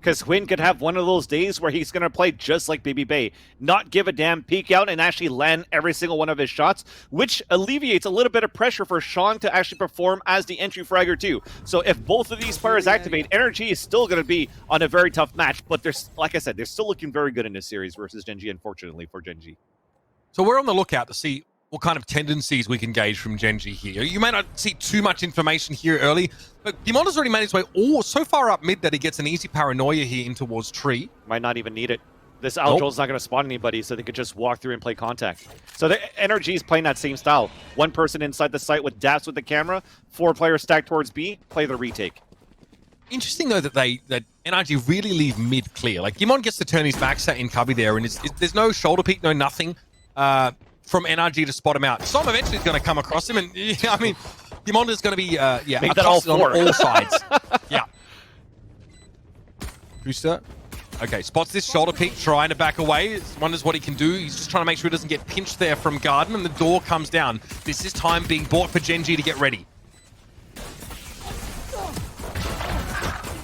because Huynh could have one of those days where he's going to play just like Baby Bay, not give a damn, peek out, and actually land every single one of his shots, which alleviates a little bit of pressure for Sean to actually perform as the entry fragger too. So if both of these players activate, NRG is still going to be on a very tough match, but there's, like I said, they're still looking very good in this series versus GenG, unfortunately for GenG. So we're on the lookout to see what kind of tendencies we can gauge from GenG here. You may not see too much information here early, but Gimon's already made his way so far up mid that he gets an easy paranoia here in towards tree. Might not even need it. This Aldrill's not going to spawn anybody, so they could just walk through and play contact. So the NRG is playing that same style. One person inside the site with daps with the camera, 4 players stacked towards B, play the retake. Interesting though that NRG really leave mid clear. Like Gimon gets to turn his back set in cover there, and there's no shoulder peek, no nothing from NRG to spot him out. Som eventually is going to come across him, and I mean, Gimon is going to be make that all 4 on all sides. Yeah. Booster. Okay, spots this shoulder peek, trying to back away. Wonders what he can do. He's just trying to make sure he doesn't get pinched there from Garden, and the door comes down. This is time being bought for GenG to get ready.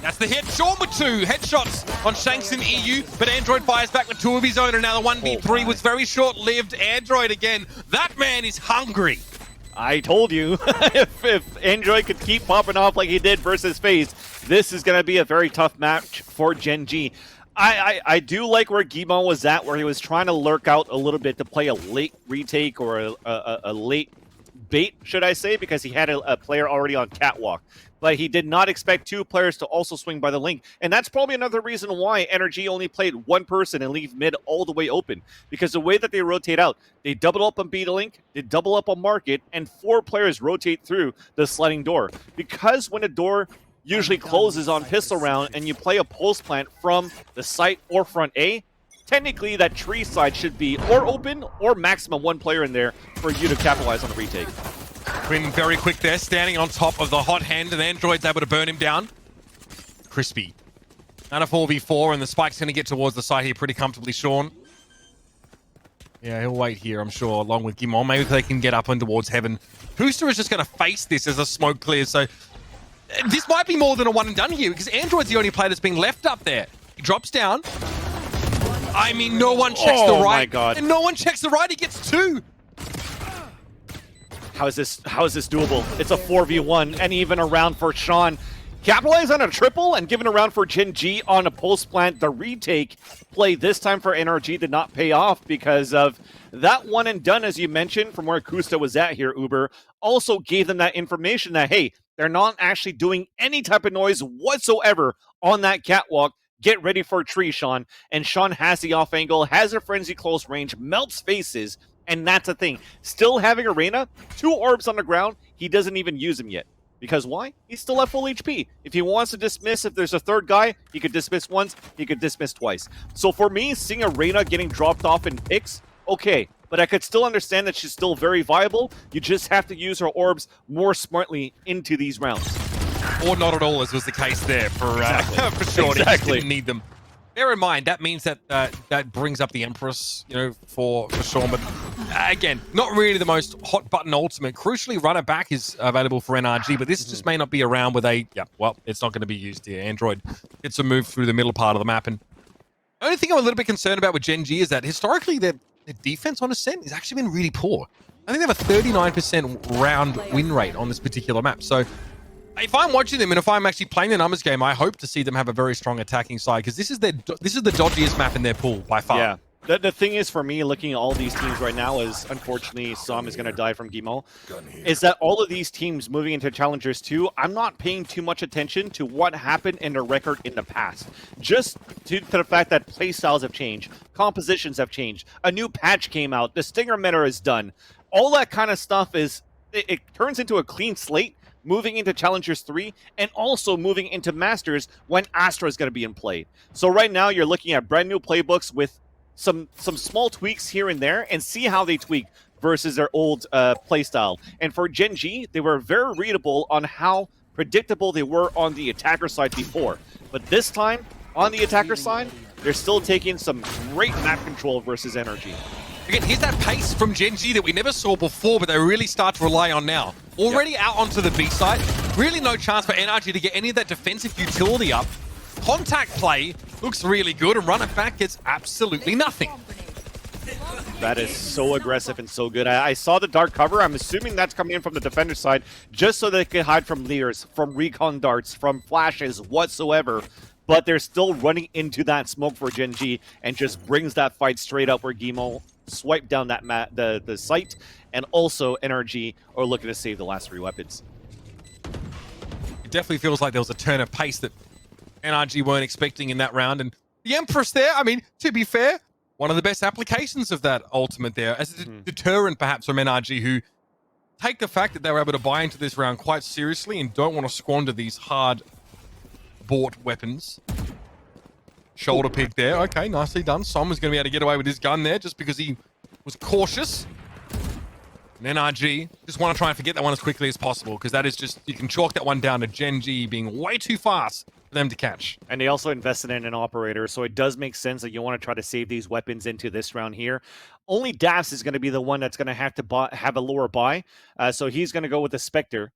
That's the hit. Sean with 2 headshots on Shanks in EU, but Android fires back with 2 of his own, and now the 1v3 was very short-lived. Android again. That man is hungry. I told you, if Android could keep popping off like he did versus FaZe, this is going to be a very tough match for GenG. I do like where Gimon was at, where he was trying to lurk out a little bit to play a late retake or a late bait, should I say, because he had a player already on catwalk. But he did not expect 2 players to also swing by the link. And that's probably another reason why NRG only played 1 person and leave mid all the way open. Because the way that they rotate out, they double up on B to link, they double up on market, and 4 players rotate through the sliding door. Because when a door usually closes on pistol round and you play a pulse plant from the site or front A, technically that tree side should be or open or maximum 1 player in there for you to capitalize on the retake. Quinn very quick there, standing on top of the hot hand, and Android's able to burn him down. Crispy. And a 4v4, and the spike's going to get towards the side here pretty comfortably, Sean. Yeah, he'll wait here, I'm sure, along with Gimon. Maybe they can get up and towards heaven. Booster is just going to face this as the smoke clears, so this might be more than a one and done here, because Android's the only player that's being left up there. He drops down. I mean, no one checks the right. Oh my God. And no one checks the right, he gets 2. How is this doable? It's a 4v1 and even a round for Sean. Capitalize on a triple and given a round for GenG on a pulse plant. The retake play this time for NRG did not pay off because of that one and done, as you mentioned, from where Kusta was at here, Uber. Also gave them that information that, hey, they're not actually doing any type of noise whatsoever on that catwalk. Get ready for a tree, Sean. And Sean has the off angle, has a frenzy close range, melts faces. And that's the thing. Still having Arena, 2 orbs on the ground, he doesn't even use them yet. Because why? He's still at full HP. If he wants to dismiss, if there's a 3rd guy, he could dismiss once, he could dismiss twice. So for me, seeing Arena getting dropped off in picks, okay. But I could still understand that she's still very viable. You just have to use her orbs more smartly into these rounds. Or not at all, as was the case there for sure. Exactly. He didn't need them. Bear in mind, that means that that brings up the Empress, for Sean. But again, not really the most hot button ultimate. Crucially, runner back is available for NRG, but this just may not be around where it's not going to be used here. Android gets a move through the middle part of the map. And the only thing I'm a little bit concerned about with GenG is that historically their defense on Ascent has actually been really poor. I think they have a 39% round win rate on this particular map. So if I'm watching them and if I'm actually playing the numbers game, I hope to see them have a very strong attacking side because this is the dodgiest map in their pool by far. Yeah. The thing is, for me, looking at all these teams right now, is unfortunately Som is going to die from Gimo, is that all of these teams moving into Challengers 2, I'm not paying too much attention to what happened in their record in the past. Just due to the fact that playstyles have changed, compositions have changed, a new patch came out, the Stinger meta is done. All that kind of stuff is, it turns into a clean slate moving into Challengers 3, and also moving into Masters when Astra is going to be in play. So right now, you're looking at brand new playbooks with some small tweaks here and there, and see how they tweak versus their old playstyle. And for GenG, they were very readable on how predictable they were on the attacker side before. But this time, on the attacker side, they're still taking some great map control versus NRG. Again, here's that pace from GenG that we never saw before, but they really start to rely on now. Already out onto the B side, really no chance for NRG to get any of that defensive utility up. contact play looks really good, and run it back gets absolutely nothing. That is so aggressive and so good. I saw the dark cover. I'm assuming that's coming in from the defender side, just so they can hide from leers, from recon darts, from flashes, whatsoever. But they're still running into that smoke for GenG, and just brings that fight straight up where Gimo swiped down that the site, and also NRG are looking to save the last 3 weapons. It definitely feels like there was a turn of pace that NRG weren't expecting in that round, and the Empress there, I mean, to be fair, one of the best applications of that ultimate there as a deterrent perhaps from NRG, who take the fact that they were able to buy into this round quite seriously and don't want to squander these hard bought weapons. Shoulder pick there. Okay, nicely done. Som is going to be able to get away with his gun there just because he was cautious. And NRG just want to try and forget that one as quickly as possible, because that is just, you can chalk that one down to GenG being way too fast for them to catch. And they also invested in an operator, so it does make sense that you want to try to save these weapons into this round here. Only Daps is going to be the one that's going to have a lower buy, so he's going to go with the Spectre.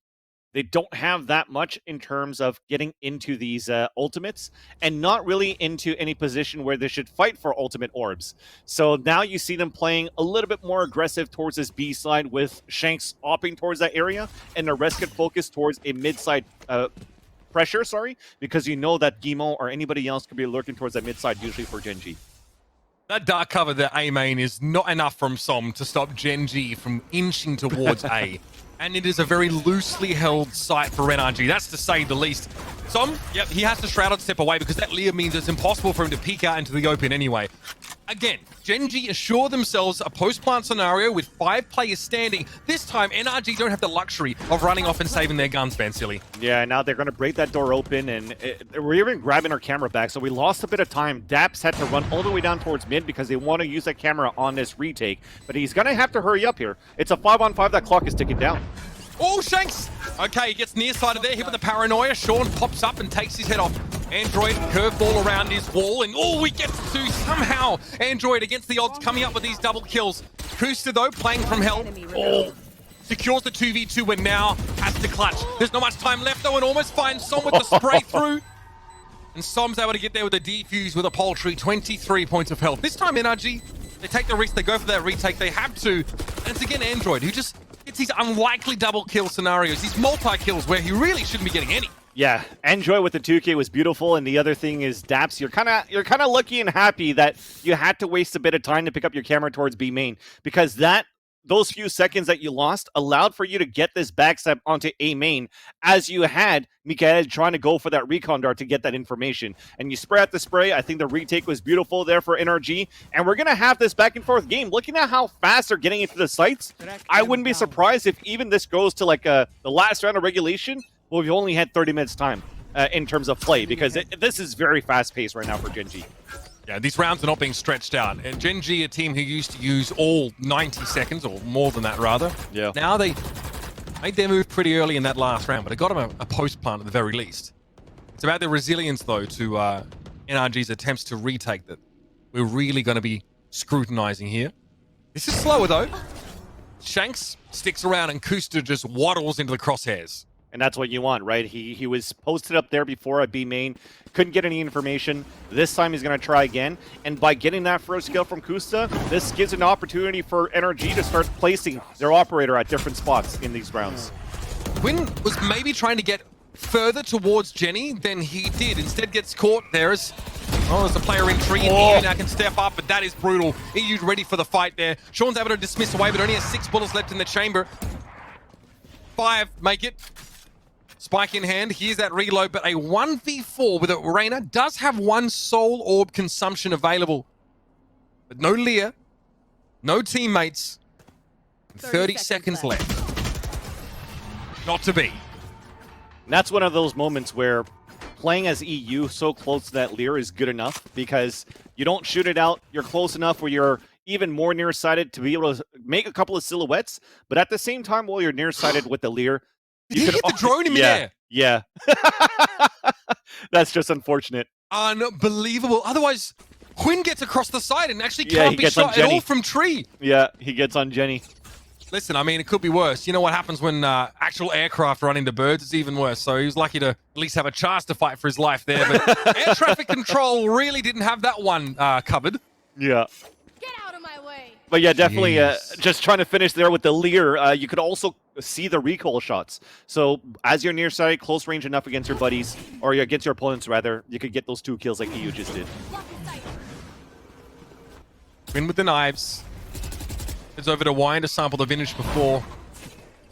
They don't have that much in terms of getting into these ultimates, and not really into any position where they should fight for ultimate orbs. So now you see them playing a little bit more aggressive towards this B side, with Shanks opting towards that area, and the rest could focus towards a mid-side pressure, because you know that Gimo or anybody else could be lurking towards that mid-side, usually for GenG. That dark cover there, A main, is not enough from Som to stop GenG from inching towards A. And it is a very loosely held site for NRG, that's to say the least. Som, yep, he has to Shrouded step away because that Leer means it's impossible for him to peek out into the open anyway. Again, GenG assure themselves a post-plant scenario with 5 players standing. This time, NRG don't have the luxury of running off and saving their guns, Vansili. Yeah, now they're going to break that door open, and we're even grabbing our camera back, so we lost a bit of time. Daps had to run all the way down towards mid because they want to use that camera on this retake, but he's going to have to hurry up here. It's a 5-on-5, that clock is ticking down. Oh, Shanks! Okay, he gets nearsighted there, hit with the paranoia. Sean pops up and takes his head off. Android curveball around his wall, and we get to somehow Android against the odds coming up with these double kills. Kusta, though, playing from hell. Secures the 2v2 and now has to clutch. There's not much time left, though, and almost finds Som with the spray through. And Som's able to get there with a defuse with a paltry 23 points of health. This time, NRG, they take the risk, they go for that retake. They have to. And it's again Android, who just gets these unlikely double kill scenarios, these multi-kills where he really shouldn't be getting any. Yeah, Enjoy with the 2K was beautiful, and the other thing is Daps, you're kind of lucky and happy that you had to waste a bit of time to pick up your camera towards B main, because those few seconds that you lost allowed for you to get this backstep onto A main, as you had Mikael trying to go for that recon dart to get that information. And you spray out the spray. I think the retake was beautiful there for NRG, and we're going to have this back and forth game. Looking at how fast they're getting into the sites, I wouldn't be surprised if even this goes to like the last round of regulation. Well, we've only had 30 minutes time in terms of play, because this is very fast-paced right now for GenG. Yeah, these rounds are not being stretched out. And GenG, a team who used to use all 90 seconds, or more than that, rather. Yeah. Now they made their move pretty early in that last round, but they got them a post-plant at the very least. It's about their resilience, though, to NRG's attempts to retake that we're really going to be scrutinizing here. This is slower, though. Shanks sticks around, and Kusta just waddles into the crosshairs. And that's what you want, right? He was posted up there before at B main, couldn't get any information. This time he's going to try again. And by getting that first kill from Kusta, this gives an opportunity for NRG to start placing their operator at different spots in these rounds. Quinn was maybe trying to get further towards Jenny than he did. Instead gets caught. There's a player in tree, and EU now can step up, but that is brutal. EU's ready for the fight there. Sean's able to dismiss away, but only has 6 bullets left in the chamber. 5 make it. Spike in hand, here's that reload, but a 1v4 with a Reyna does have 1 soul orb consumption available. But no Leer, no teammates, 30 seconds left. Not to be. And that's one of those moments where playing as EU so close to that Leer is good enough, because you don't shoot it out, you're close enough where you're even more nearsighted to be able to make a couple of silhouettes, but at the same time, while you're nearsighted with the Leer, you hit the drone in midair. Yeah. That's just unfortunate. Unbelievable. Otherwise, Quinn gets across the side and actually can't be shot at all from tree. Yeah, he gets on Jenny. Listen, I mean, it could be worse. You know what happens when actual aircraft run into birds? It's even worse. So he was lucky to at least have a chance to fight for his life there. But air traffic control really didn't have that one covered. Yeah. Get out of my way. But yeah, definitely Jeez. just trying to finish there with the leer. You could also see the recoil shots. So as you're near side, close range enough against your buddies, or against your opponents rather, you could get those 2 kills like EU just did. Win with the knives. Heads over to Wine to sample the vintage before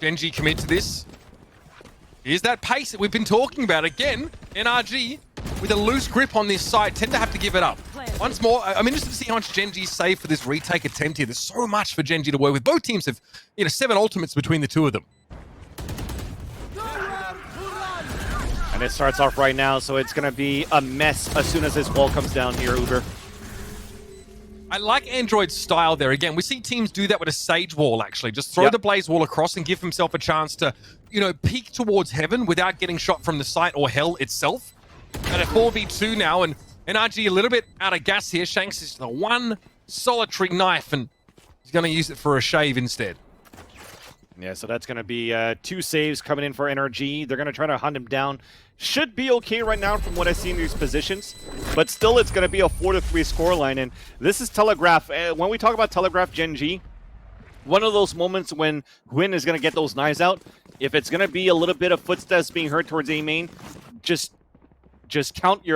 GENG commit to this. Here's that pace that we've been talking about. Again, NRG with a loose grip on this side tend to have to give it up. Once more, I'm interested to see how much GENG save for this retake attempt here. There's so much for GENG to work with. Both teams have, 7 ultimates between the two of them. And it starts off right now, so it's going to be a mess as soon as this wall comes down here, Uber. I like Android's style there. Again, we see teams do that with a Sage wall, actually. Just throw the Blaze wall across and give himself a chance to, peek towards heaven without getting shot from the site or hell itself. And a 4v2 now, and NRG a little bit out of gas here. Shanks is the one solitary knife, and he's going to use it for a shave instead. Yeah, so that's going to be 2 saves coming in for NRG. They're going to try to hunt him down. Should be okay right now from what I see in these positions, but still it's going to be a 4-3 scoreline, and this is Telegraph. When we talk about Telegraph GENG, one of those moments when Huynh is going to get those knives out, if it's going to be a little bit of footsteps being heard towards A main, just count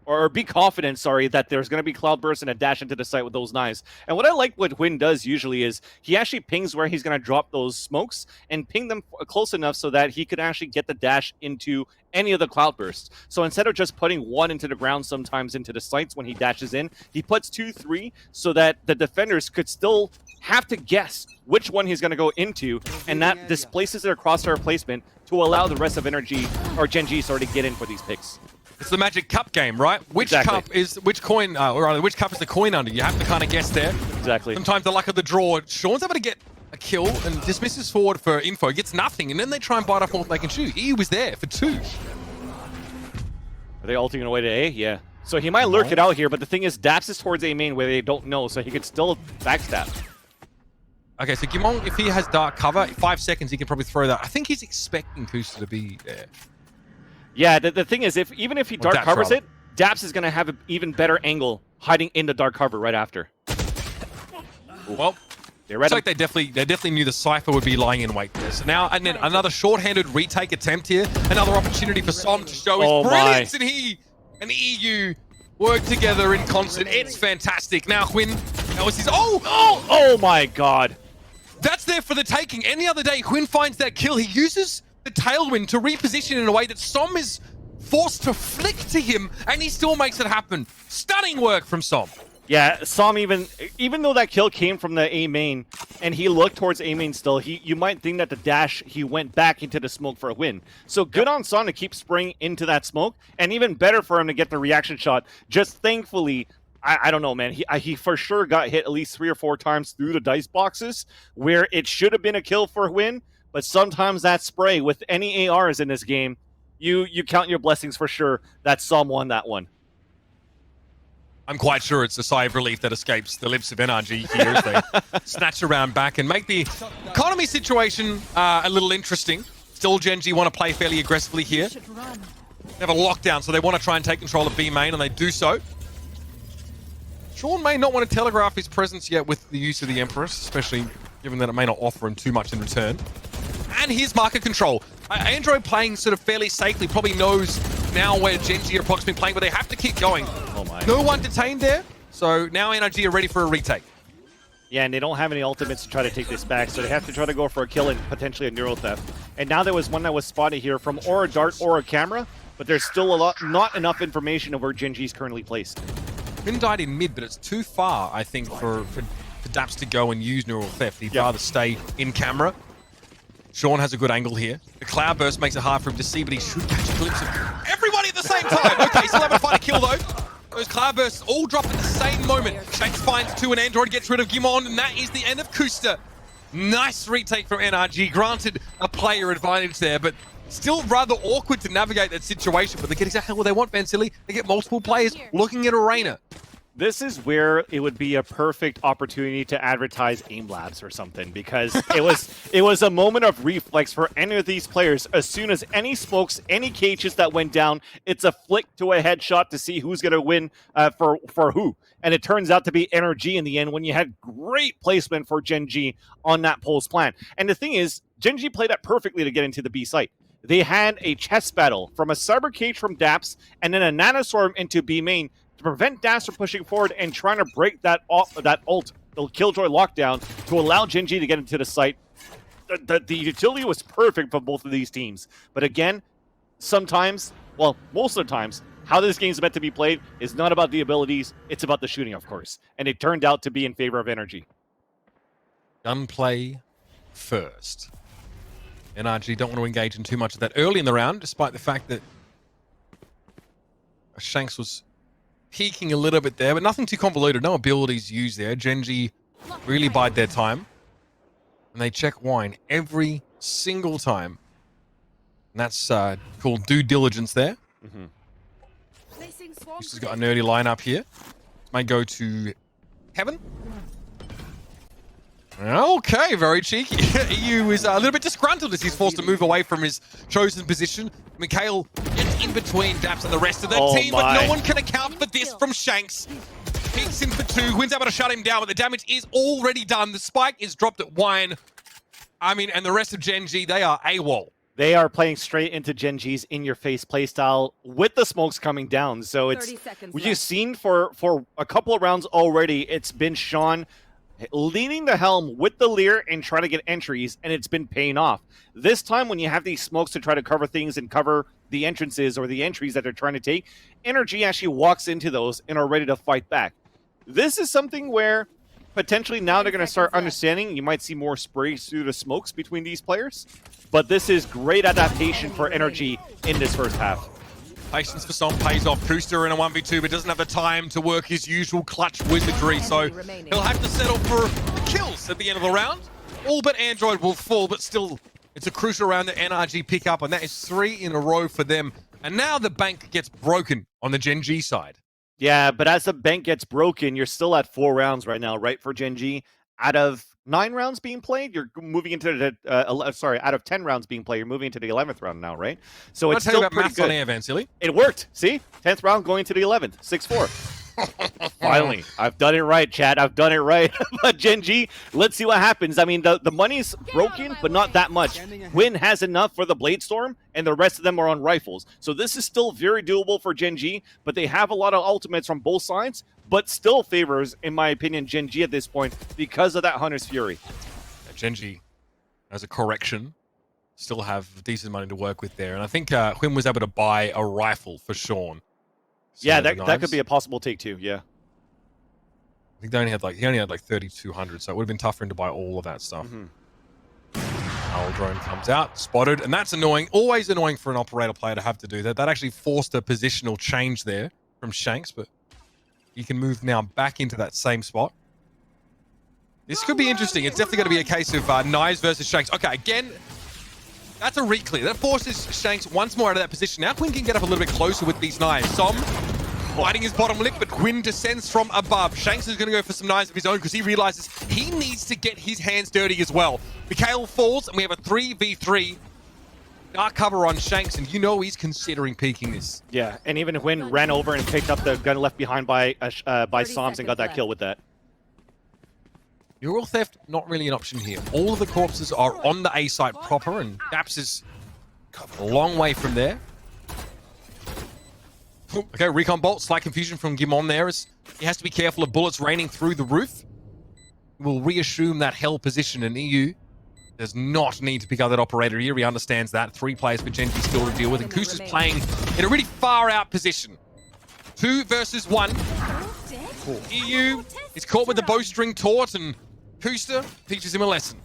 or be confident, that there's going to be Cloudburst and a dash into the site with those knives. And what I like what Huynh does usually is he actually pings where he's going to drop those smokes and ping them close enough so that he could actually get the dash into any of the Cloudbursts. So instead of just putting 1 into the ground sometimes into the sites when he dashes in, he puts 2, 3 so that the defenders could still have to guess which one he's going to go into, and that displaces their crosshair placement to allow the rest of NRG or GENG to get in for these picks. It's the Magic Cup game, right? Which cup is which coin, or rather, which cup is the coin under? You have to kind of guess there. Exactly. Sometimes the luck of the draw. Sean's able to get a kill and dismisses forward for info, gets nothing, and then they try and bite off more than they can shoot. He was there for 2. Are they ulting away to A? Yeah. So he might lurk it out here, but the thing is, Daps is towards A main where they don't know, so he could still backstab. Okay, so Gimong, if he has dark cover, 5 seconds, he can probably throw that. I think he's expecting Kusta to be there. Yeah, the thing is, even if he dark covers it, Daps is going to have an even better angle hiding in the dark cover right after. Well, looks like they definitely knew the Cypher would be lying in wait there. So now, and then another short-handed retake attempt here. Another opportunity for Som to show his brilliance, and he and EU work together in concert. It's fantastic. Now, Huynh, that was his... Oh my God. That's there for the taking. Any other day, Huynh finds that kill. He uses the tailwind to reposition in a way that Som is forced to flick to him, and he still makes it happen. Stunning work from Som. Yeah, Som even though that kill came from the A main, and he looked towards A main still, you might think that the dash, he went back into the smoke for a win. So good on Som to keep spraying into that smoke, and even better for him to get the reaction shot. Just thankfully, I don't know, man. He for sure got hit at least 3 or 4 times through the dice boxes, where it should have been a kill for a win. But sometimes that spray, with any ARs in this game, you count your blessings for sure that Som won that one. I'm quite sure it's a sigh of relief that escapes the lips of NRG here as they snatch around back and make the economy situation a little interesting. Still, GENG want to play fairly aggressively here. They have a lockdown, so they want to try and take control of B main, and they do so. Sean may not want to telegraph his presence yet with the use of the Empress, especially given that it may not offer him too much in return. And here's market control. Android playing sort of fairly safely, probably knows now where GENG are approximately playing, but they have to keep going. Oh my. No one detained there, so now NRG are ready for a retake. Yeah, and they don't have any ultimates to try to take this back, so they have to try to go for a kill and potentially a neural theft. And now there was one that was spotted here from or a dart or a camera, but there's still not enough information of where GENG's currently placed. Huynh died in mid, but it's too far, I think, for Daps to go and use neural theft. He'd rather stay in camera. Sean has a good angle here. The cloudburst makes it hard for him to see, but he should catch a glimpse of everybody at the same time. Okay, still having to find a kill though. Those cloudbursts all drop at the same moment. Shanks finds 2 and Android gets rid of Gimon, and that is the end of Kusta. Nice retake from NRG. Granted, a player advantage there, but still rather awkward to navigate that situation. But they get exactly what they want, Vansili. They get multiple players looking at Arena. This is where it would be a perfect opportunity to advertise aim labs or something, because it was a moment of reflex for any of these players. As soon as any smokes, any cages that went down, it's a flick to a headshot to see who's going to win for who. And it turns out to be NRG in the end when you had great placement for GENG on that pulse plan. And the thing is, GENG played that perfectly to get into the B site. They had a chess battle from a cyber cage from Daps and then a nanoswarm into B main to prevent Daps from pushing forward and trying to break that ult, the Killjoy lockdown, to allow GENG to get into the site. The utility was perfect for both of these teams. But again, sometimes, well, most of the times, how this game is meant to be played is not about the abilities, it's about the shooting, of course. And it turned out to be in favor of NRG. Gunplay first. NRG don't want to engage in too much of that early in the round, despite the fact that Shanks was peeking a little bit there, but nothing too convoluted. No abilities used there. GENG really bide their time. And they check wine every single time. And that's called due diligence there. He's got a nerdy lineup here. Might go to Heaven. Okay, very cheeky. EU is a little bit disgruntled as he's forced to move away from his chosen position. Mikhail gets in between Daps and the rest of the team, but no one can account for this from Shanks. Peeks in for 2, Wynn's able to shut him down, but the damage is already done. The spike is dropped at Wine. I mean, and the rest of GENG, they are AWOL. They are playing straight into GENG's in-your-face playstyle with the smokes coming down. So it's, you've seen for a couple of rounds already, it's been Sean leading the helm with the Lear and trying to get entries, and it's been paying off. This time, when you have these smokes to try to cover things and cover the entrances or the entries that they're trying to take, NRG actually walks into those and are ready to fight back. This is something where potentially now they're going to start understanding. You might see more sprays through the smokes between these players, but this is great adaptation for NRG in this first half. Patience for Som pays off. Kuster in a 1v2, but doesn't have the time to work his usual clutch wizardry, so he'll have to settle for kills at the end of the round. All but Android will fall, but still, it's a crucial round that NRG pick up, and that is 3 in a row for them. And now the bank gets broken on the GENG side. Yeah, but as the bank gets broken, you're still at 4 rounds right now, right, for GENG? Out of 9 rounds being played, you're moving into the out of 10 rounds being played, you're moving into the 11th round now, right? So it's still pretty good. On air, Van Silly. It worked. See, 10th round going to the 11th, 6-4. Finally, I've done it right, chat. I've done it right. But GENG, let's see what happens. I mean, the money's broken, but not that much. Win has enough for the Blade Storm, and the rest of them are on rifles. So this is still very doable for GENG, but they have a lot of ultimates from both sides, but still favors, in my opinion, GENG at this point because of that Hunter's Fury. GENG, as a correction, still have decent money to work with there. And I think Huynh was able to buy a rifle for Sean. Yeah, that could be a possible take too, yeah. I think they only had he only had like 3,200, so it would have been tough for him to buy all of that stuff. Owl drone comes out, spotted, and that's annoying. Always annoying for an operator player to have to do that. That actually forced a positional change there from Shanks, but you can move now back into that same spot. This could be interesting. It's definitely going to be a case of Knives versus Shanks. Okay, again, that's a re-clear. That forces Shanks once more out of that position. Now Quinn can get up a little bit closer with these knives. Som biting his bottom lip, but Quinn descends from above. Shanks is going to go for some knives of his own because he realizes he needs to get his hands dirty as well. Mikhail falls, and we have a 3v3. Dark cover on Shanks, and you know he's considering peeking this. Yeah, and even Huynh ran over and picked up the gun left behind by Soms and got that kill with that. Mural theft, not really an option here. All of the corpses are on the A site proper, and Daps is a long way from there. Okay, Recon Bolt, slight confusion from Gimon there as he has to be careful of bullets raining through the roof. We'll reassume that hell position, and EU does not need to pick up that operator here. He understands that. 3 players for GENG still to deal with, and Kusta's playing in a really far out position. 2 versus 1. EU is caught with the bowstring taunt, and Kusta teaches him a lesson.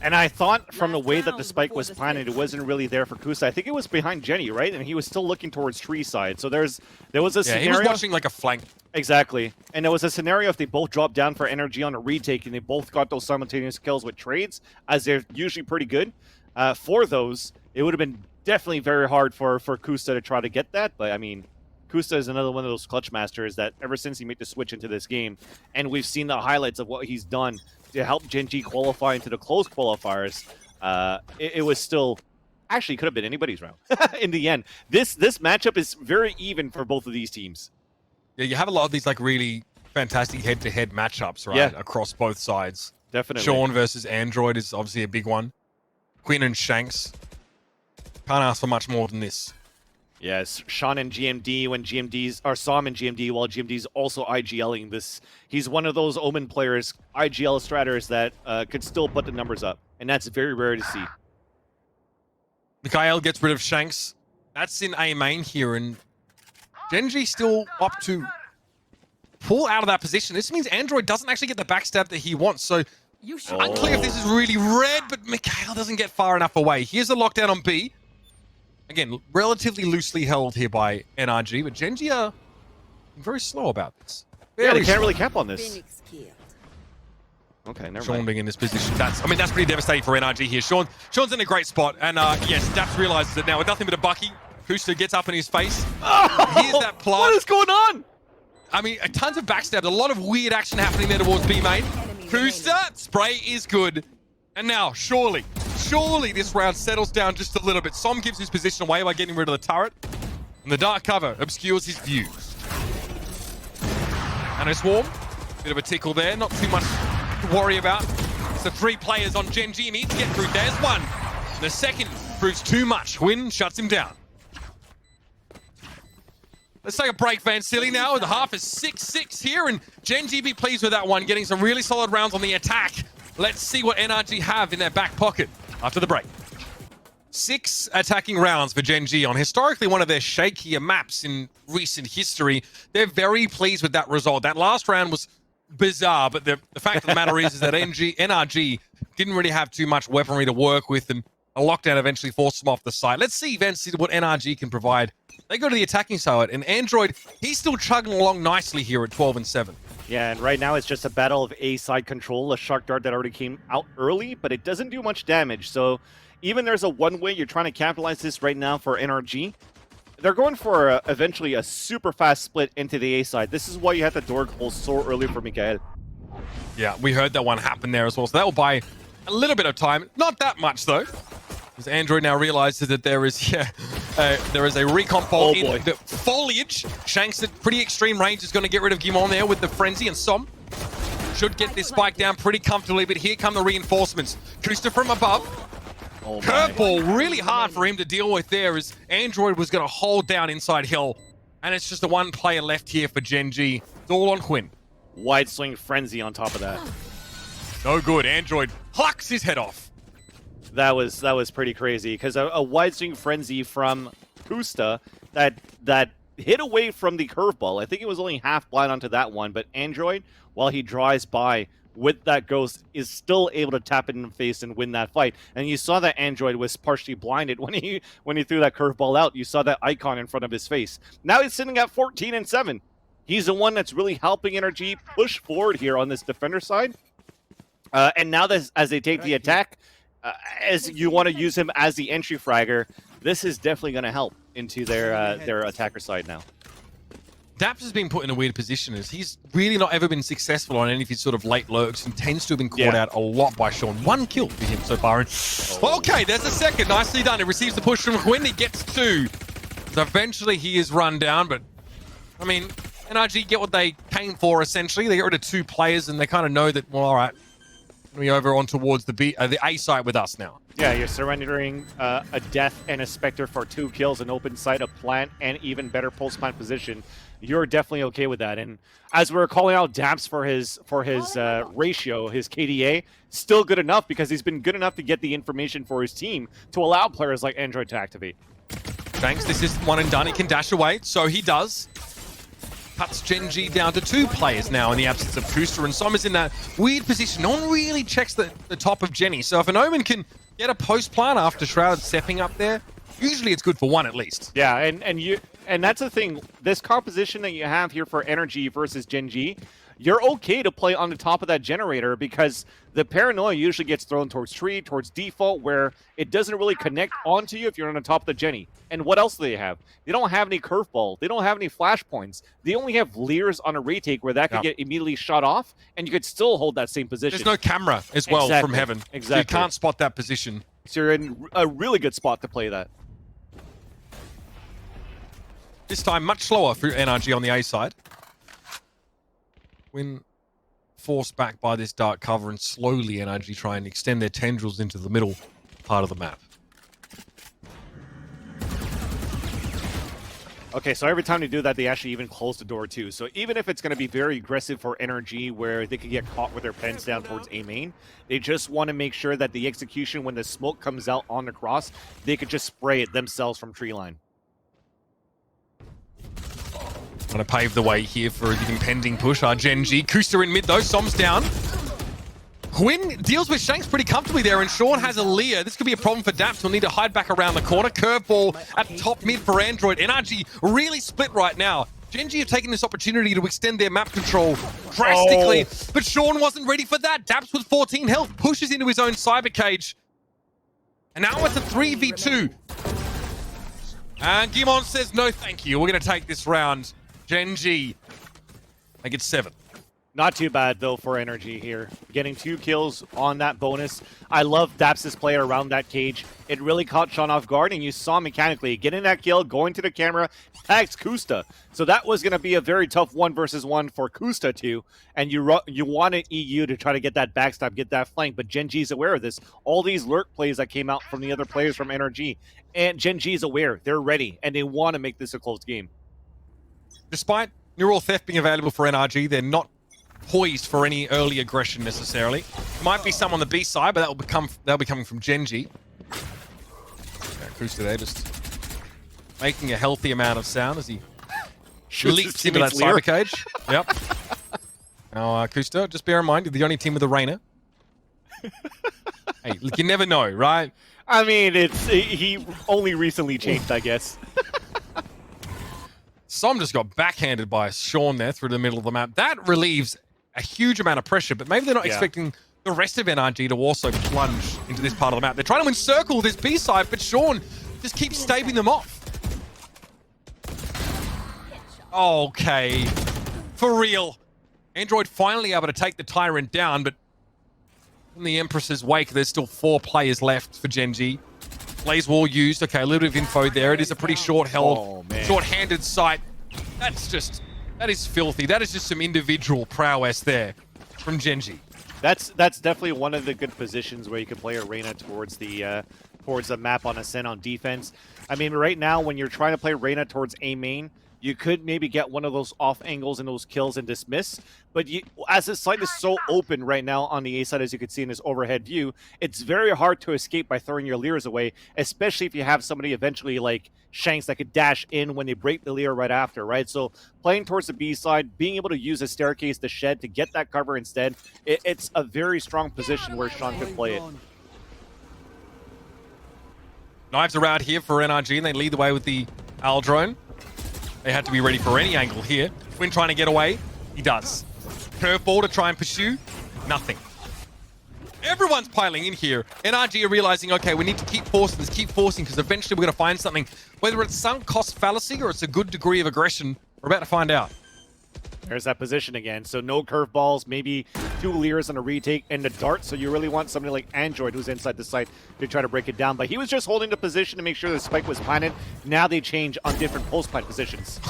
And I thought from the way that the spike was planted, it wasn't really there for Kusta. I think it was behind Jenny, right? And he was still looking towards tree side. So there was a scenario. He was watching like a flank. Exactly. And there was a scenario if they both dropped down for NRG on a retake and they both got those simultaneous kills with trades, as they're usually pretty good. For those, it would have been definitely very hard for Kusta to try to get that. But I mean, Kusta is another one of those clutch masters that ever since he made the switch into this game, and we've seen the highlights of what he's done to help GENG qualify into the close qualifiers, it was still... Actually, could have been anybody's round in the end. This matchup is very even for both of these teams. Yeah, you have a lot of these like really fantastic head-to-head matchups, right? Yeah. Across both sides. Definitely. Sean versus Android is obviously a big one. Quinn and Shanks. Can't ask for much more than this. Yes, Sean and GMD when GMD's or Sam and GMD while GMD's also IGLing this. He's one of those Omen players, IGL straters that could still put the numbers up, and that's very rare to see. Mikhail gets rid of Shanks. That's in A main here, and GENG still up to pull out of that position. This means Android doesn't actually get the backstab that he wants, so unclear if this is really red, but Mikhail doesn't get far enough away. Here's a lockdown on B. Again, relatively loosely held here by NRG, but GENG are very slow about this. Yeah, they can't really cap on this. Okay, never Sean mind. being in this position, that's pretty devastating for NRG here. Sean's in a great spot, and yes, Daps realizes it now with nothing but a Bucky. Kusta gets up in his face. Oh, Here's that plant. what is going on? I mean, tons of backstab, a lot of weird action happening there towards B main. Kusta, spray is good. And now, surely this round settles down just a little bit. Som gives his position away by getting rid of the turret, and the dark cover obscures his view. And a swarm, bit of a tickle there, not too much to worry about. So 3 players on GENG need to get through. There's one. The second proves too much. Quinn shuts him down. Let's take a break, Van Silly now. The half is 6-6 here, and GENG be pleased with that one, getting some really solid rounds on the attack. Let's see what NRG have in their back pocket after the break. 6 attacking rounds for GENG on historically one of their shakier maps in recent history. They're very pleased with that result. That last round was bizarre, but the fact of the matter is that NRG didn't really have too much weaponry to work with, and a lockdown eventually forced them off the site. Let's see, Vince, what NRG can provide. They go to the attacking side, and Android, he's still chugging along nicely here at 12-7. Yeah, and right now it's just a battle of A side control, a Shark Dart that already came out early, but it doesn't do much damage. So even there's a one-way, you're trying to capitalize this right now for NRG. They're going for eventually a super fast split into the A side. This is why you had the door closed so early for Mikhail. Yeah, we heard that one happen there as well, so that will buy a little bit of time. Not that much, though. As Android now realizes that there is a recon bolt in the foliage. Shanks at pretty extreme range is going to get rid of Gimon there with the frenzy, and Som should get this spike down pretty comfortably, but here come the reinforcements. Kusta from above. Curveball really hard for him to deal with there, as Android was going to hold down inside hill, and it's just the one player left here for GENG. It's all on Quinn. Wide swing frenzy on top of that. No good. Android plucks his head off. That was pretty crazy, because a wide swing frenzy from Kusta that hit away from the curveball. I think it was only half blind onto that one, but Android, while he drives by with that ghost, is still able to tap it in the face and win that fight. And you saw that Android was partially blinded when he threw that curveball out. You saw that icon in front of his face. Now he's sitting at 14-7. He's the one that's really helping NRG push forward here on this defender side. And now that as they take the attack, as you want to use him as the entry fragger, this is definitely going to help into their attacker side now. Daps has been put in a weird position as he's really not ever been successful on any of his sort of late lurks and tends to have been caught out a lot by Sean. 1 kill for him so far. And okay, there's a second. Nicely done. He receives the push from Quinn. He gets 2. So eventually he is run down, but I mean, NRG get what they came for essentially. They get rid of 2 players and they kind of know that, well, all right, we're over on towards the A side with us now. Yeah, you're surrendering a death and a Spectre for 2 kills, an open site, a plant, and even better post-plant position. You're definitely okay with that. And as we're calling out Daps for his ratio, his KDA, still good enough because he's been good enough to get the information for his team to allow players like Android to activate. Thanks, this is one and done. He can dash away, so he does. Cuts GENG down to 2 players now in the absence of Kusta, and Som is in that weird position. No one really checks the top of Jenny, so if an Omen can get a post-plant after Shroud stepping up there, usually it's good for 1 at least. Yeah, and that's the thing. This composition that you have here for NRG versus GENG, you're okay to play on the top of that generator because the paranoia usually gets thrown towards tree, towards default, where it doesn't really connect onto you if you're on the top of the Jenny. And what else do they have? They don't have any curveball. They don't have any flashpoints. They only have Leers on a retake where that could get immediately shot off, and you could still hold that same position. There's no camera as well from heaven. Exactly. So you can't spot that position. So you're in a really good spot to play that. This time, much slower for NRG on the A side. When forced back by this dark cover and slowly NRG try and extend their tendrils into the middle part of the map. Okay, so every time they do that, they actually even close the door too. So even if it's going to be very aggressive for NRG where they could get caught with their pens down towards A main, they just want to make sure that the execution, when the smoke comes out on the cross, they could just spray it themselves from tree line. Trying to pave the way here for the impending push. GENG. Kusta in mid though. Som's down. Quinn deals with Shanks pretty comfortably there, and Sean has a Leer. This could be a problem for Daps. He'll need to hide back around the corner. Curveball at top mid for Android. NRG really split right now. GENG have taken this opportunity to extend their map control drastically, but Sean wasn't ready for that. Daps with 14 health pushes into his own cyber cage. And now it's a 3v2. And Gimon says, no thank you. We're going to take this round. GENG, I get 7. Not too bad, though, for NRG here. Getting 2 kills on that bonus. I love Daps' play around that cage. It really caught Sean off guard, and you saw mechanically getting that kill, going to the camera, tags Kusta. So that was going to be a very tough 1v1 for Kusta, too. And you wanted EU to try to get that backstab, get that flank, but GENG's aware of this. All these lurk plays that came out from the other players from NRG, and GENG's aware. They're ready, and they want to make this a close game. Despite Neural Theft being available for NRG, they're not poised for any early aggression necessarily. Might be some on the B side, but they'll be coming from GENG. Kusta there just making a healthy amount of sound as he leaps into that cyber cage. Yep. Now, Kusta, just bear in mind, you're the only team with a Reyna. Hey, look, you never know, right? I mean, he only recently changed, I guess. Som just got backhanded by Sean there through the middle of the map. That relieves a huge amount of pressure, but maybe they're not expecting the rest of NRG to also plunge into this part of the map. They're trying to encircle this B side, but Sean just keeps staving them off. Okay. For real. Android finally able to take the Tyrant down, but in the Empress's wake, there's still 4 players left for GENG. Blaze Wall used. Okay, a little bit of info there. It is a pretty short-handed sight. That is filthy. That is just some individual prowess there from GENG. That's definitely one of the good positions where you can play Reyna towards the map on Ascent on defense. I mean, right now, when you're trying to play Reyna towards A main, you could maybe get one of those off angles and those kills and dismiss. But as the site is so open right now on the A side, as you can see in this overhead view, it's very hard to escape by throwing your Leers away, especially if you have somebody eventually like Shanks that could dash in when they break the Leer right after, right? So playing towards the B side, being able to use a staircase, the shed to get that cover instead, it's a very strong position where Sean could play it. Knives around here for NRG, and they lead the way with the Owl drone. They had to be ready for any angle here. Quinn trying to get away. He does. Curveball to try and pursue. Nothing. Everyone's piling in here. NRG are realizing, okay, we need to keep forcing this, because eventually we're going to find something. Whether it's sunk cost fallacy or it's a good degree of aggression, we're about to find out. There's that position again. So no curveballs, maybe 2 Leers on a retake and the dart. So you really want somebody like Android who's inside the site to try to break it down. But he was just holding the position to make sure the spike was planted. Now they change on different post-plant positions.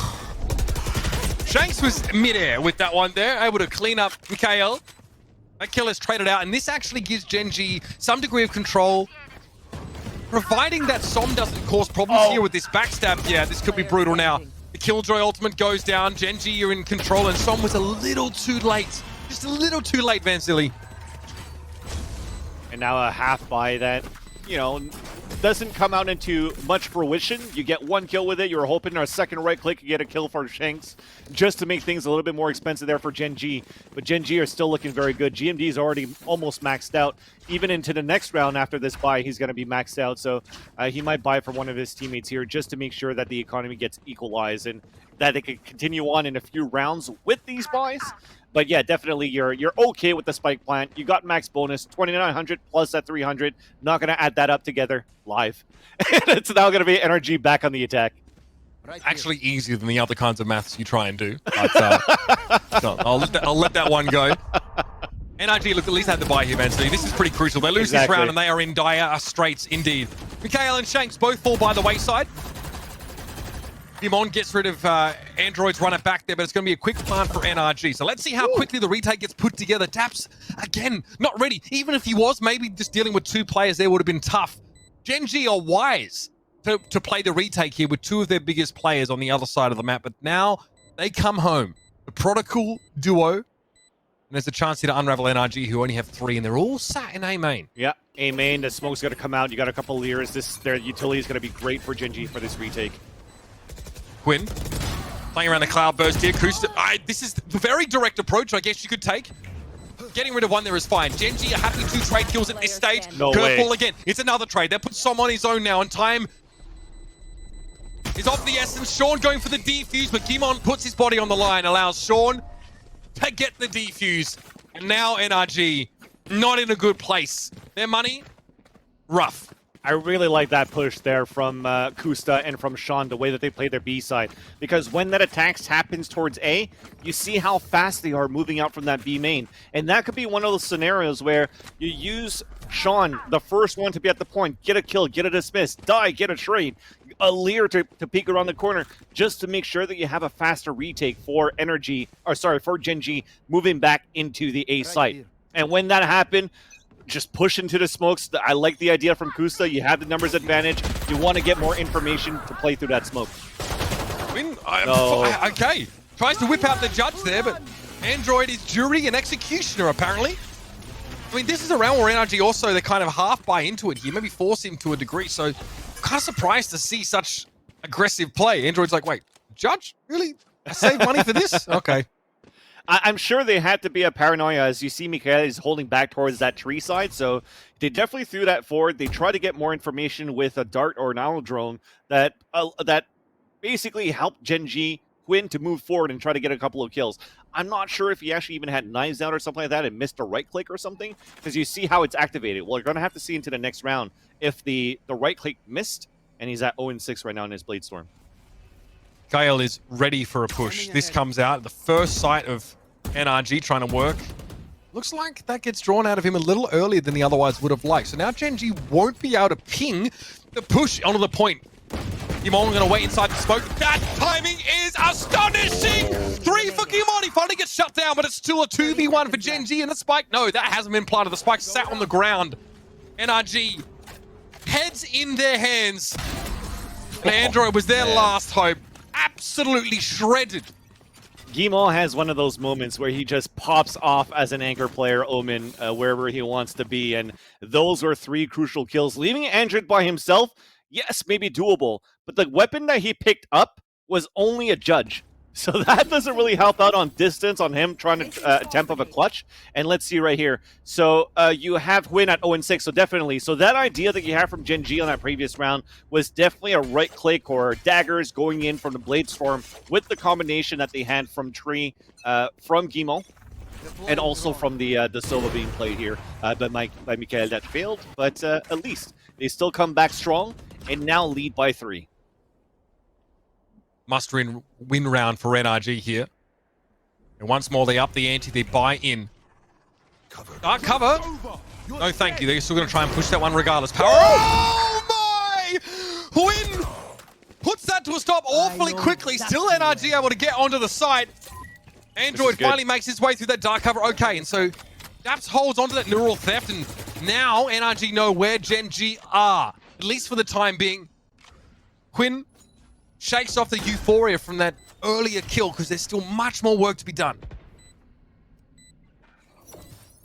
Shanks was midair with that one there, able to clean up Mikhail. That kill is traded out, and this actually gives GENG some degree of control. Providing that Som doesn't cause problems here with this backstab, yeah, this could be brutal now. The Killjoy ultimate goes down. GENG, you're in control, and Som was a little too late. Just a little too late, Vansili. And now a half buy that, you know, doesn't come out into much fruition. You get 1 kill with it. You were hoping a second right click you get a kill for Shanks just to make things a little bit more expensive there for GENG. But GENG are still looking very good. GMD is already almost maxed out. Even into the next round after this buy, he's going to be maxed out. So he might buy for one of his teammates here just to make sure that the economy gets equalized and that they can continue on in a few rounds with these buys. But yeah, definitely you're okay with the spike plant. You got max bonus, 2,900 plus that 300. Not going to add that up together live. It's now going to be NRG back on the attack. Actually easier than the other kinds of maths you try and do. But, no, I'll let that one go. NRG, look, at least had the buy here, man. So this is pretty crucial. They lose this round and they are in dire straits indeed. Mikhail and Shanks both fall by the wayside. Dimon gets rid of Android's runner back there, but it's going to be a quick plant for NRG. So let's see how quickly the retake gets put together. Daps, again, not ready. Even if he was, maybe just dealing with 2 players there would have been tough. GENG are wise to play the retake here with 2 of their biggest players on the other side of the map, but now they come home. The Prodigal duo, and there's a chance here to unravel NRG, who only have 3, and they're all sat in A main. Yeah, A main, the smoke's going to come out. You got a couple Leers. Their utility is going to be great for GENG for this retake. Quinn, playing around the cloud burst here. Kusta, this is a very direct approach, I guess you could take. Getting rid of one there is fine. GENG are happy to trade kills at this stage. No way. Curveball again. It's another trade. They put Som on his own now, and time is of the essence. Sean going for the defuse, but Gimon puts his body on the line, allows Sean to get the defuse. And now NRG, not in a good place. Their money, rough. I really like that push there from Kusta and from Sean, the way that they play their B side. Because when that attack happens towards A, you see how fast they are moving out from that B main. And that could be one of those scenarios where you use Sean, the first one to be at the point, get a kill, get a dismiss, die, get a trade, a Leer to peek around the corner, just to make sure that you have a faster retake for for GENG moving back into the A site. And when that happened, just push into the smokes. I like the idea from Kusta. You have the numbers advantage. You want to get more information to play through that smoke. Okay. Tries to whip out the judge there, but Android is jury and executioner, apparently. I mean, this is a round where NRG also, they kind of half buy into it here, maybe force him to a degree. So, kind of surprised to see such aggressive play. Android's like, wait, judge? Really? I saved money for this? Okay. I'm sure they had to be a paranoia, as you see Mikhail is holding back towards that tree side, so they definitely threw that forward. They tried to get more information with a dart or an owl drone that basically helped GENG Quinn to move forward and try to get a couple of kills. I'm not sure if he actually even had knives out or something like that and missed a right click or something, because you see how it's activated. Well, you're going to have to see into the next round if the right click missed, and he's at 0-6 right now in his Bladestorm. Gael is ready for a push. This comes out, the first sight of NRG trying to work. Looks like that gets drawn out of him a little earlier than he otherwise would have liked. So now GENG won't be able to ping the push onto the point. Gimon going to wait inside the smoke. That timing is astonishing! 3 for Gimon. He finally gets shut down, but it's still a 2v1 for GENG. And the spike, no, that hasn't been planted. The spike sat on the ground. NRG, heads in their hands. And Android was their last hope. Absolutely shredded. Gimon has one of those moments where he just pops off as an anchor player, Omen, wherever he wants to be, and those were 3 crucial kills. Leaving Android by himself, yes, maybe doable, but the weapon that he picked up was only a judge. So that doesn't really help out on distance on him trying to attempt of a clutch. And let's see right here. So you have Huynh at 0-6, so definitely. So that idea that you have from GENG on that previous round was definitely a right click or daggers going in from the Bladestorm with the combination that they had from Tree, from Gimon, and also from the Sova being played here by Mikhail that failed. But at least they still come back strong and now lead by 3. Must-win round for NRG here. And once more, they up the ante, they buy in. Dark cover. No, thank you. They're still going to try and push that one regardless. Power. Oh, my! Huynh puts that to a stop awfully quickly. Still NRG able to get onto the side. Android finally makes his way through that dark cover. Okay, and so Daps holds onto that neural theft, and now NRG know where GENG are, at least for the time being. Quinn shakes off the euphoria from that earlier kill because there's still much more work to be done.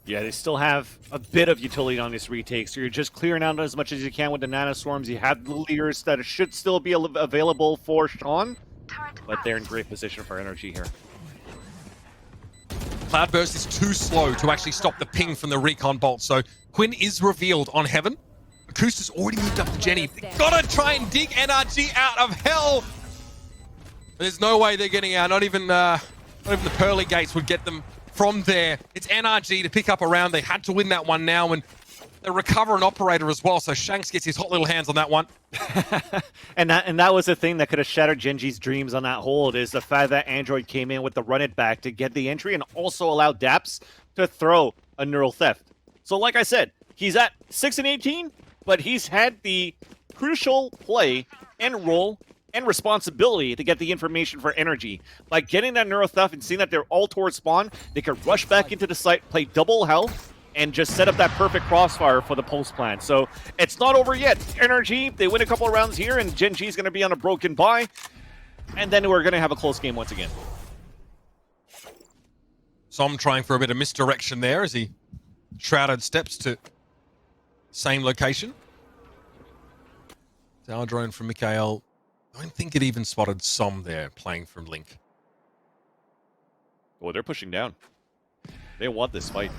Yeah, they still have a bit of utility on this retake, so you're just clearing out as much as you can with the nanoswarms. You have the Leers that should still be available for Sean, but they're in great position for NRG here. Cloudburst is too slow to actually stop the ping from the recon bolt, so Quinn is revealed on Heaven. Akusta's already moved up to Jenny. Gotta try and dig NRG out of hell. There's no way they're getting out. Not even the pearly gates would get them from there. It's NRG to pick up a round. They had to win that one now, and they recover an operator as well, so Shanks gets his hot little hands on that one. and that was the thing that could have shattered GenG's dreams on that hold, is the fact that Android came in with the run it back to get the entry and also allowed Daps to throw a neural theft. So like I said, he's at 6-18, but he's had the crucial play and role and responsibility to get the information for NRG. By getting that neural theft and seeing that they're all towards spawn, they could rush back into the site, play double health, and just set up that perfect crossfire for the post plan. So it's not over yet. NRG, they win a couple of rounds here, and GenG is going to be on a broken bye, and then we're going to have a close game once again. Som trying for a bit of misdirection there as he shrouded steps to same location. Tower drone from Mikhail. I don't think it even spotted Som there playing from Link. Oh, they're pushing down. They want this fight.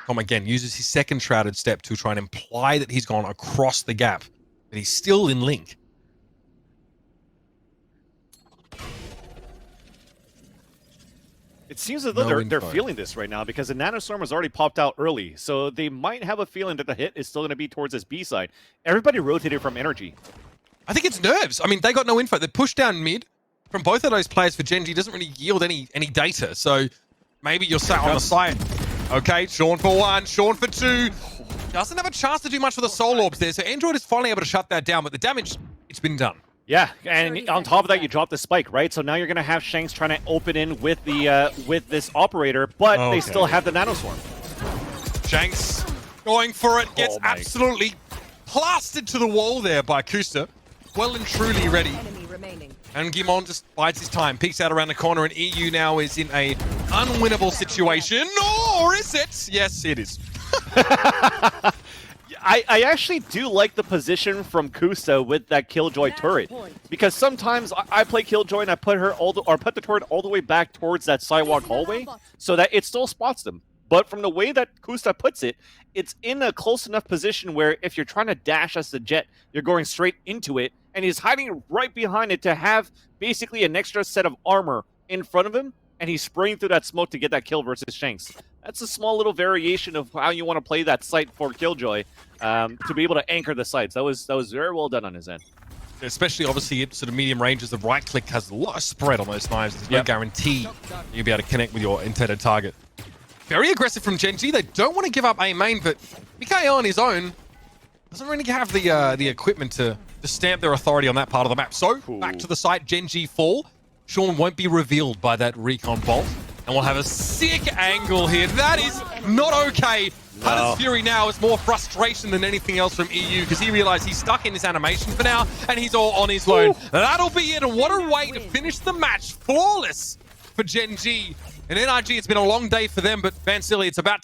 Tom again uses his second shrouded step to try and imply that he's gone across the gap, but he's still in Link. It seems as though they're feeling this right now because the Nanostorm has already popped out early, so they might have a feeling that the hit is still going to be towards this B side. Everybody rotated from NRG. I think it's nerves. I mean, they got no info. They pushed down mid from both of those players for GenG. Doesn't really yield any data, so maybe you're sat on the site. Okay, Sean for one, Sean for two. Doesn't have a chance to do much for the Soul Orbs there, so Android is finally able to shut that down, but the damage, it's been done. Yeah, and on top of that, you drop the spike, right? So now you're going to have Shanks trying to open in with the with this operator, but they still have the Nanoswarm. Shanks going for it, gets absolutely plastered to the wall there by Kusta. Well and truly ready. And Gimon just bides his time, peeks out around the corner, and EU now is in a unwinnable situation. Or is it? Yes, it is. I actually do like the position from Kusta with that Killjoy turret, because sometimes I play Killjoy and I put her put the turret all the way back towards that sidewalk hallway so that it still spots them. But from the way that Kusta puts it, it's in a close enough position where if you're trying to dash as the jet, you're going straight into it, and he's hiding right behind it to have basically an extra set of armor in front of him, and he's spraying through that smoke to get that kill versus Shanks. That's a small little variation of how you want to play that site for Killjoy to be able to anchor the sites. That was very well done on his end. Especially, obviously, at sort of medium ranges, the right click has a lot of spread on those knives. There's no guarantee you'll be able to connect with your intended target. Very aggressive from GenG. They don't want to give up A main, but Mikhail on his own doesn't really have the equipment to stamp their authority on that part of the map. So, back to the site, GenG fall. Sean won't be revealed by that recon bolt. And we'll have a sick angle here. That is not okay. Hunter's Fury now is more frustration than anything else from EU because he realized he's stuck in this animation for now and he's all on his own. That'll be it. And what a way to finish the match. Flawless for GenG. And NRG, it's been a long day for them, but Van Silly, it's about to